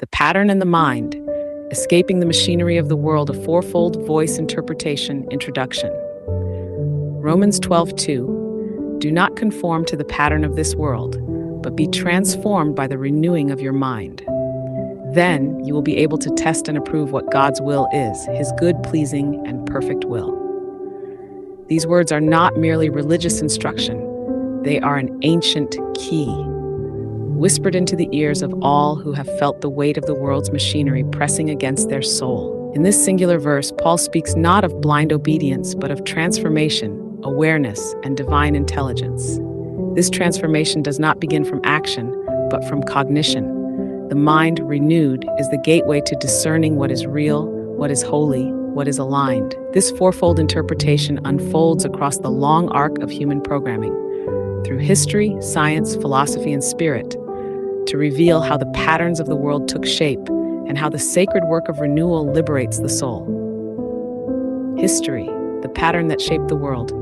The Pattern and the Mind, Escaping the Machinery of the World, a Fourfold Voice Interpretation Introduction. Romans 12:2. Do not conform to the pattern of this world, but be transformed by the renewing of your mind. Then you will be able to test and approve what God's will is, his good, pleasing, and perfect will. These words are not merely religious instruction. They are an ancient key, whispered into the ears of all who have felt the weight of the world's machinery pressing against their soul. In this singular verse, Paul speaks not of blind obedience, but of transformation, awareness, and divine intelligence. This transformation does not begin from action, but from cognition. The mind renewed is the gateway to discerning what is real, what is holy, what is aligned. This fourfold interpretation unfolds across the long arc of human programming, through history, science, philosophy, and spirit, to reveal how the patterns of the world took shape and how the sacred work of renewal liberates the soul. History, the pattern that shaped the world.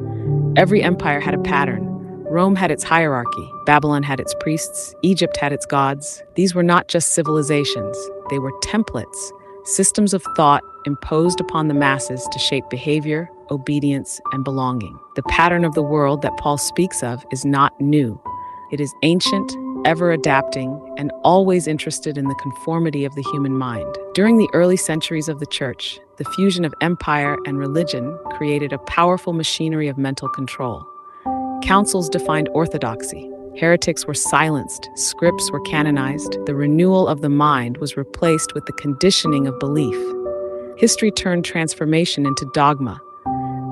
Every empire had a pattern. Rome had its hierarchy, Babylon had its priests, Egypt had its gods. These were not just civilizations, they were templates, systems of thought imposed upon the masses to shape behavior, obedience, and belonging. The pattern of the world that Paul speaks of is not new. It is ancient, ever adapting, and always interested in the conformity of the human mind. During the early centuries of the church, the fusion of empire and religion created a powerful machinery of mental control. Councils defined orthodoxy. Heretics were silenced. Scripts were canonized. The renewal of the mind was replaced with the conditioning of belief. History turned transformation into dogma.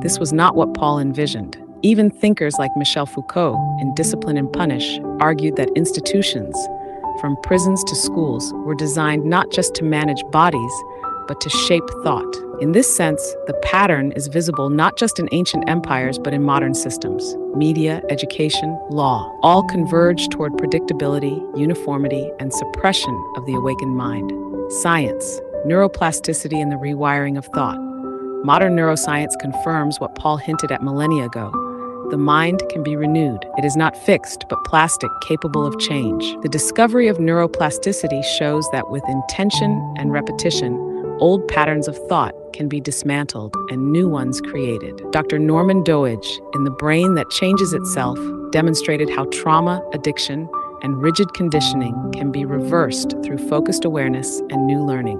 This was not what Paul envisioned. Even thinkers like Michel Foucault, in Discipline and Punish, argued that institutions, from prisons to schools, were designed not just to manage bodies, but to shape thought. In this sense, the pattern is visible not just in ancient empires, but in modern systems. Media, education, law, all converge toward predictability, uniformity, and suppression of the awakened mind. Science, neuroplasticity, and the rewiring of thought. Modern neuroscience confirms what Paul hinted at millennia ago. The mind can be renewed. It is not fixed, but plastic, capable of change. The discovery of neuroplasticity shows that with intention and repetition, old patterns of thought can be dismantled and new ones created. Dr. Norman Doidge, in The Brain That Changes Itself, demonstrated how trauma, addiction, and rigid conditioning can be reversed through focused awareness and new learning.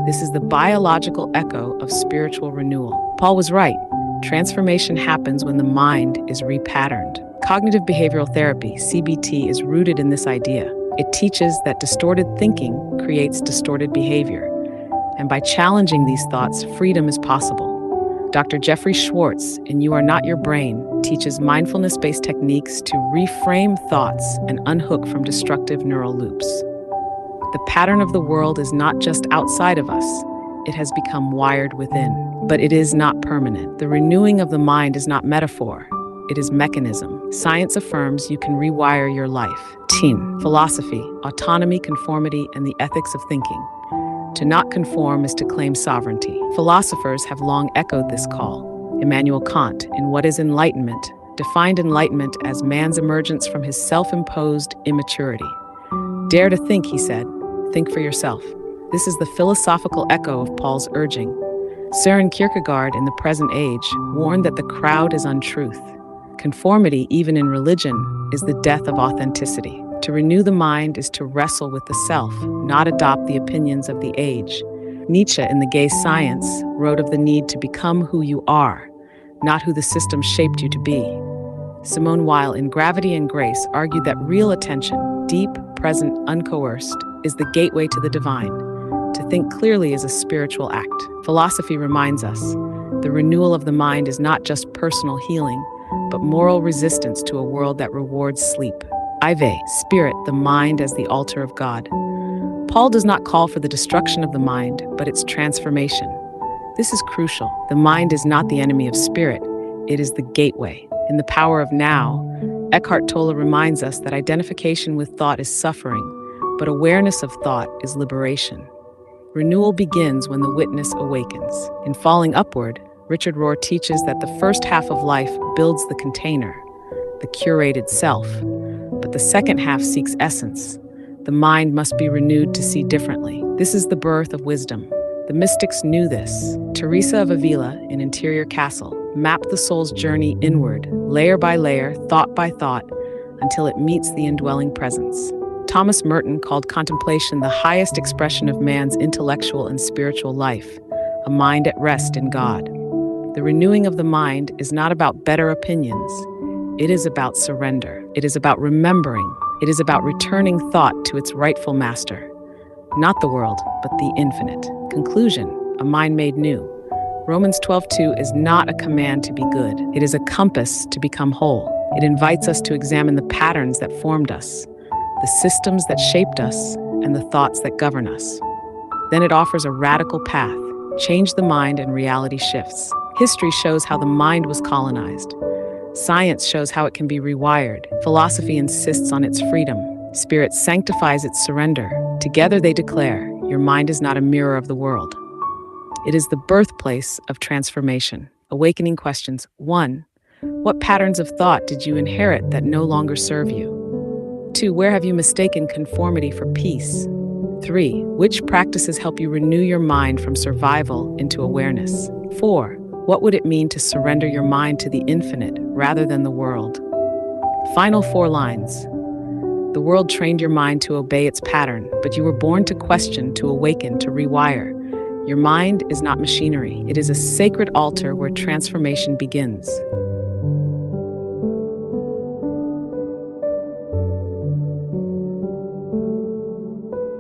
This is the biological echo of spiritual renewal. Paul was right. Transformation happens when the mind is repatterned. Cognitive behavioral therapy, CBT, is rooted in this idea. It teaches that distorted thinking creates distorted behavior. And by challenging these thoughts, freedom is possible. Dr. Jeffrey Schwartz, in You Are Not Your Brain, teaches mindfulness-based techniques to reframe thoughts and unhook from destructive neural loops. The pattern of the world is not just outside of us. It has become wired within. But it is not permanent. The renewing of the mind is not metaphor. It is mechanism. Science affirms you can rewire your life. Teen. Philosophy, autonomy, conformity, and the ethics of thinking. To not conform is to claim sovereignty. Philosophers have long echoed this call. Immanuel Kant, in What is Enlightenment, defined enlightenment as man's emergence from his self-imposed immaturity. Dare to think, he said. Think for yourself. This is the philosophical echo of Paul's urging. Søren Kierkegaard, in The Present Age, warned that the crowd is untruth. Conformity, even in religion, is the death of authenticity. To renew the mind is to wrestle with the self, not adopt the opinions of the age. Nietzsche, in The Gay Science, wrote of the need to become who you are, not who the system shaped you to be. Simone Weil, in Gravity and Grace, argued that real attention, deep, present, uncoerced, is the gateway to the divine. To think clearly is a spiritual act. Philosophy reminds us, the renewal of the mind is not just personal healing, but moral resistance to a world that rewards sleep. Ive, spirit, the mind as the altar of God. Paul does not call for the destruction of the mind, but its transformation. This is crucial. The mind is not the enemy of spirit, it is the gateway. In The Power of Now, Eckhart Tolle reminds us that identification with thought is suffering, but awareness of thought is liberation. Renewal begins when the witness awakens. In Falling Upward, Richard Rohr teaches that the first half of life builds the container, the curated self, but the second half seeks essence. The mind must be renewed to see differently. This is the birth of wisdom. The mystics knew this. Teresa of Avila, in Interior Castle, mapped the soul's journey inward, layer by layer, thought by thought, until it meets the indwelling presence. Thomas Merton called contemplation the highest expression of man's intellectual and spiritual life, a mind at rest in God. The renewing of the mind is not about better opinions. It is about surrender. It is about remembering. It is about returning thought to its rightful master. Not the world, but the infinite. Conclusion, a mind made new. Romans 12:2 is not a command to be good. It is a compass to become whole. It invites us to examine the patterns that formed us, the systems that shaped us, and the thoughts that govern us. Then it offers a radical path. Change the mind and reality shifts. History shows how the mind was colonized. Science shows how it can be rewired. Philosophy insists on its freedom. Spirit sanctifies its surrender. Together they declare, your mind is not a mirror of the world. It is the birthplace of transformation. Awakening questions. 1. What patterns of thought did you inherit that no longer serve you? 2. Where have you mistaken conformity for peace? 3. Which practices help you renew your mind from survival into awareness? 4. What would it mean to surrender your mind to the infinite rather than the world? Final 4 lines. The world trained your mind to obey its pattern, but you were born to question, to awaken, to rewire. Your mind is not machinery. It is a sacred altar where transformation begins.